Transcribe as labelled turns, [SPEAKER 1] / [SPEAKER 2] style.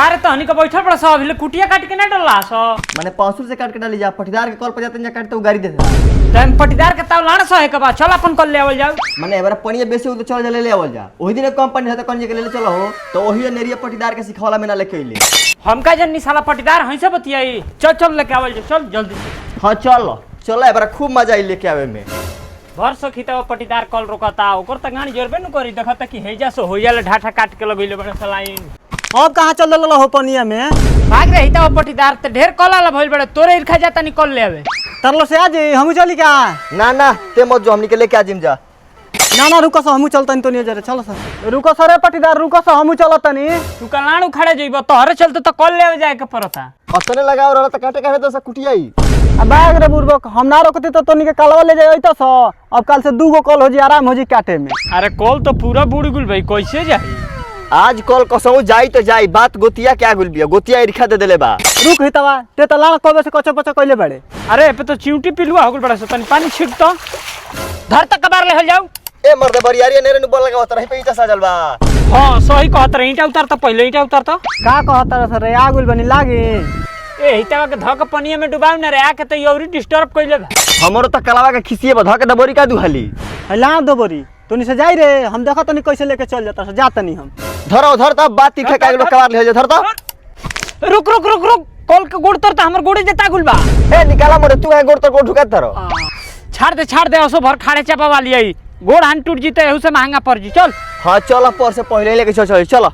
[SPEAKER 1] कार तो हनी का बैठल पड़ा सब हिले कुटिया काट के ना डलला सो
[SPEAKER 2] माने पांसुर से काट के डाली जा पटीदार के कॉल पर जाते जा काटते वो गाड़ी देता
[SPEAKER 1] टाइम पटीदार के ताव लाना सो है के बाद चल अपन कल ले आवल जाओ
[SPEAKER 2] माने एबार पनिया बेसी हो तो चल जा ले आवल जा ओही दिन कंपनी है तो कौन के ले चलो हो तो ओही नेरिया पटीदार के सिखावला में ना लेके अइले
[SPEAKER 1] हम का जन्नी साला पटीदार हई से बतियाई चल चल लेके आवल जा चल जल्दी से
[SPEAKER 2] हां चल चल एबार खूब मजा आई लेके आवे में
[SPEAKER 1] भर सखीता पटीदार कल रोकता ओकर त गाड़ी जोरबे न करी देखता कि हेजा सो होइला ढाठा काट के लगइले बड़े सलाइन
[SPEAKER 3] अब कहां चल रहल हो पनिया में
[SPEAKER 1] भाग रही त पटीदार त ढेर कला भइल बड़े तोरे इरखा जाता निकल ले आवे
[SPEAKER 3] तरलो से आज हमू चली का
[SPEAKER 2] ना ते मत जो हमनी के लेके आ जिम जा
[SPEAKER 3] ना रुको सो हमू चलतनी तो नहीं जरे चलो सर रुको सर पटीदार रुको सो हमू चलतनी
[SPEAKER 1] तू कलाणू खड़े जइबो तोहरे चलते त कल ले आवे जाए के पड़ता
[SPEAKER 2] अतने लगाव रहल त काटे काटे तो सब कुटियाई
[SPEAKER 3] अब बैग रे बुरबक हम ना रोकती तो तोनी के कलवा ले जाई तो सो अब कल से 2 गो कॉल हो जी आराम हो जी काटे में
[SPEAKER 1] अरे कॉल तो पूरा बुड़ गुल भाई कैसे जाई
[SPEAKER 2] आज कॉल कसौ जाई तो जाई बात गोतिया क्या गुल बिया गोतिया इरखा दे देले बा
[SPEAKER 3] रुक हितवा ते त लाड़ कबे से कच्चा पचा कइले बड़े
[SPEAKER 1] अरे पे तो चिंटी पिलुआ हो गल बड़ा सतन पानी छिट तो धर तक कबार ले जाऊ
[SPEAKER 2] ए मर्दे बरियारी नेरे नु बोल लगा तरह पे ईटा साजल बा
[SPEAKER 1] हां सही कहत रे ईटा उतार त पहले ईटा उतार त
[SPEAKER 3] का कहत रे सर आगुल बनी लागी
[SPEAKER 1] ए हितवा के धक पनिया में डुबाव न रे आके त यौरी डिस्टर्ब कइले
[SPEAKER 2] हमरो त कलावा के खिसिए बा धक डबोरी का दुहाली
[SPEAKER 3] ला दो बोरी तोनी से जाई रे हम देखा तनी कैसे लेके चल जाता से जातनी हम
[SPEAKER 2] धरो धर त बात इरखा का लोग कबार ले जा धर त
[SPEAKER 1] रुक रुक रुक रुक कॉल के गोड़ तर त हमर गोड़े जता गुल बा
[SPEAKER 2] ए निकाला मोरे तू है गोड़ तो गोड़ ढुका धरो
[SPEAKER 1] छाड़ दे असो भर खाड़े चापा वाली आई गोड़ हान टूट जीते एहू से महंगा पड़ जी चल
[SPEAKER 2] हां चल पर से पहले लेके चल चल